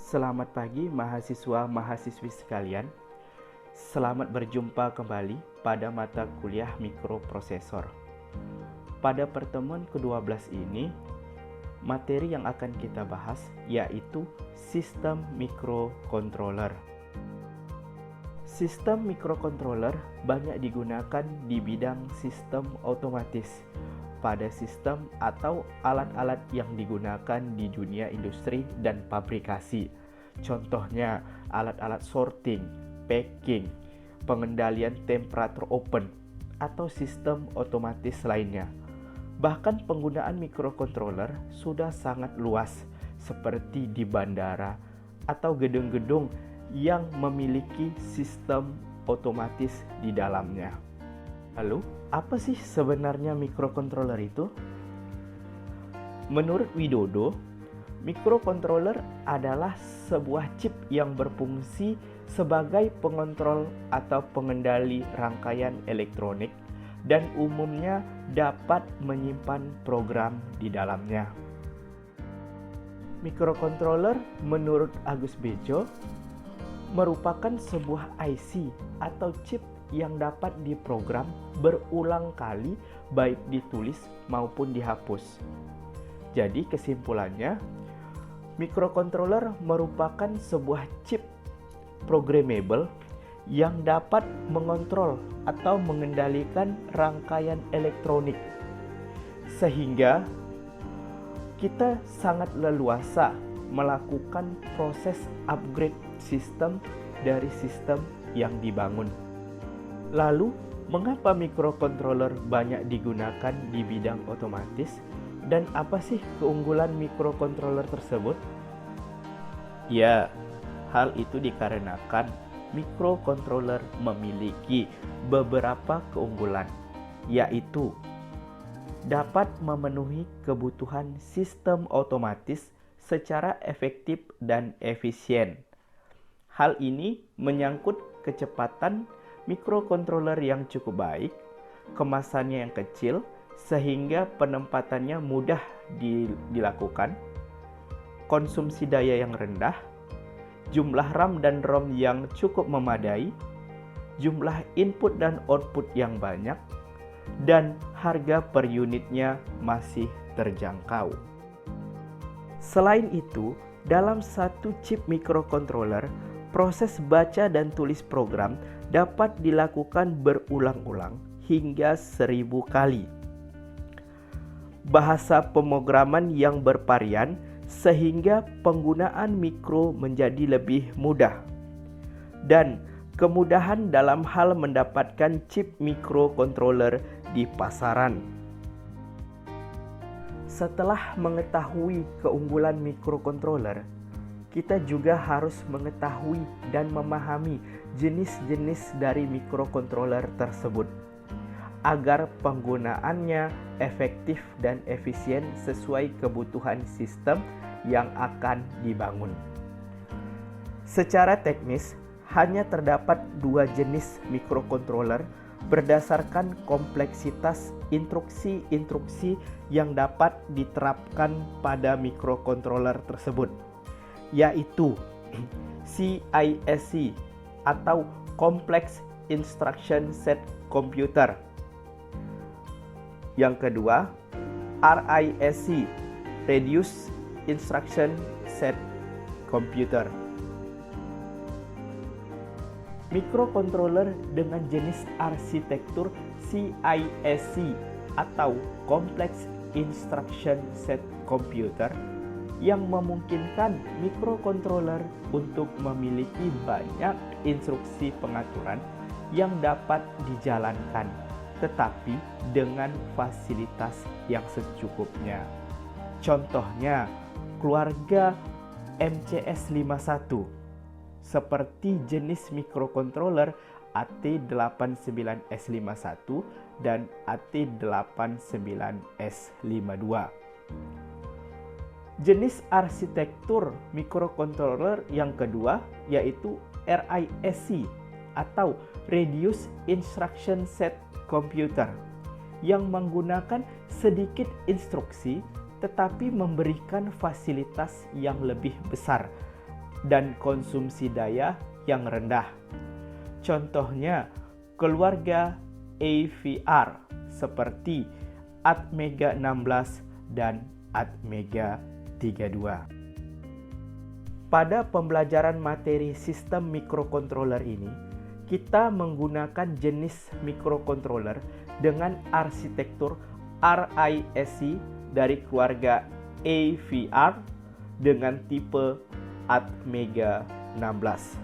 Selamat pagi mahasiswa-mahasiswi sekalian. Selamat berjumpa kembali pada mata kuliah mikroprosesor. Pada pertemuan ke-12 ini, materi yang akan kita bahas yaitu sistem mikrokontroler. Sistem mikrokontroler banyak digunakan di bidang sistem otomatis, pada sistem atau alat-alat yang digunakan di dunia industri dan pabrikasi. Contohnya, alat-alat sorting, packing, pengendalian temperatur open, atau sistem otomatis lainnya. Bahkan penggunaan mikrokontroler sudah sangat luas, seperti di bandara atau gedung-gedung yang memiliki sistem otomatis di dalamnya. Lalu, apa sih sebenarnya mikrokontroler itu? Menurut Widodo, mikrokontroler adalah sebuah chip yang berfungsi sebagai pengontrol atau pengendali rangkaian elektronik dan umumnya dapat menyimpan program di dalamnya. Mikrokontroler menurut Agus Bejo merupakan sebuah IC atau chip yang dapat diprogram berulang kali baik ditulis maupun dihapus. Jadi kesimpulannya, mikrokontroler merupakan sebuah chip programmable yang dapat mengontrol atau mengendalikan rangkaian elektronik, sehingga kita sangat leluasa melakukan proses upgrade sistem dari sistem yang dibangun. Lalu, mengapa mikrokontroler banyak digunakan di bidang otomatis? Dan apa sih keunggulan mikrokontroler tersebut? Ya, hal itu dikarenakan mikrokontroler memiliki beberapa keunggulan, yaitu dapat memenuhi kebutuhan sistem otomatis secara efektif dan efisien. Hal ini menyangkut kecepatan mikrokontroler yang cukup baik, kemasannya yang kecil, sehingga penempatannya mudah dilakukan, konsumsi daya yang rendah, jumlah RAM dan ROM yang cukup memadai, jumlah input dan output yang banyak, dan harga per unitnya masih terjangkau. Selain itu, dalam satu chip mikrokontroler, proses baca dan tulis program dapat dilakukan berulang-ulang hingga 1000 kali. Bahasa pemrograman yang bervarian sehingga penggunaan mikro menjadi lebih mudah. Dan kemudahan dalam hal mendapatkan chip mikrokontroler di pasaran. Setelah mengetahui keunggulan mikrokontroler, kita juga harus mengetahui dan memahami jenis-jenis dari mikrokontroler tersebut agar penggunaannya efektif dan efisien sesuai kebutuhan sistem yang akan dibangun. Secara teknis, hanya terdapat 2 jenis mikrokontroler berdasarkan kompleksitas instruksi-instruksi yang dapat diterapkan pada mikrokontroler tersebut, yaitu CISC atau Complex Instruction Set Computer. Yang kedua, RISC, Reduced Instruction Set Computer. Mikrokontroler dengan jenis arsitektur CISC atau Complex Instruction Set Computer yang memungkinkan mikrokontroler untuk memiliki banyak instruksi pengaturan yang dapat dijalankan, tetapi dengan fasilitas yang secukupnya. Contohnya, keluarga MCS51, seperti jenis mikrokontroler AT89S51 dan AT89S52. Jenis arsitektur mikrokontroler yang kedua yaitu RISC atau Reduced Instruction Set Computer yang menggunakan sedikit instruksi tetapi memberikan fasilitas yang lebih besar dan konsumsi daya yang rendah. Contohnya, keluarga AVR seperti Atmega 16 dan Atmega 32. Pada pembelajaran materi sistem mikrokontroler ini, kita menggunakan jenis mikrokontroler dengan arsitektur RISC dari keluarga AVR dengan tipe Atmega 16.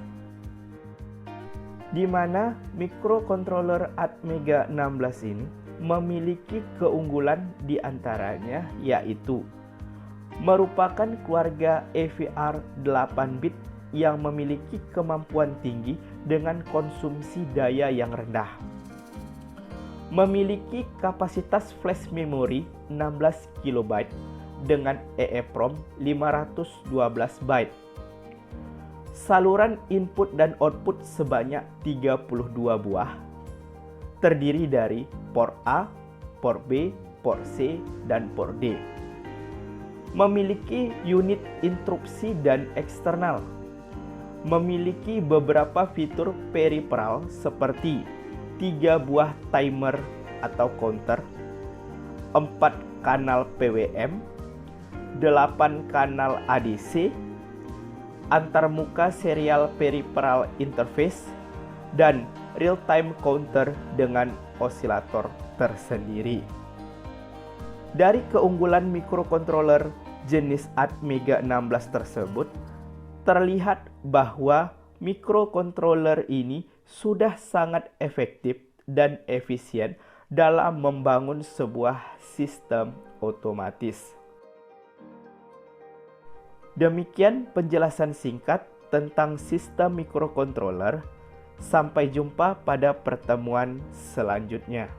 Di mana mikrokontroler Atmega 16 ini memiliki keunggulan di antaranya yaitu merupakan keluarga AVR 8-bit yang memiliki kemampuan tinggi dengan konsumsi daya yang rendah. Memiliki kapasitas flash memory 16 KB dengan EEPROM 512 byte. Saluran input dan output sebanyak 32 buah, terdiri dari port A, port B, port C, dan port D. Memiliki unit interupsi dan eksternal. Memiliki beberapa fitur peripheral seperti 3 buah timer atau counter, 4 kanal PWM, 8 kanal ADC, antarmuka serial peripheral interface, dan real-time counter dengan osilator tersendiri. Dari keunggulan mikrokontroler jenis Atmega 16 tersebut, terlihat bahwa mikrokontroler ini sudah sangat efektif dan efisien dalam membangun sebuah sistem otomatis. Demikian penjelasan singkat tentang sistem mikrokontroler. Sampai jumpa pada pertemuan selanjutnya.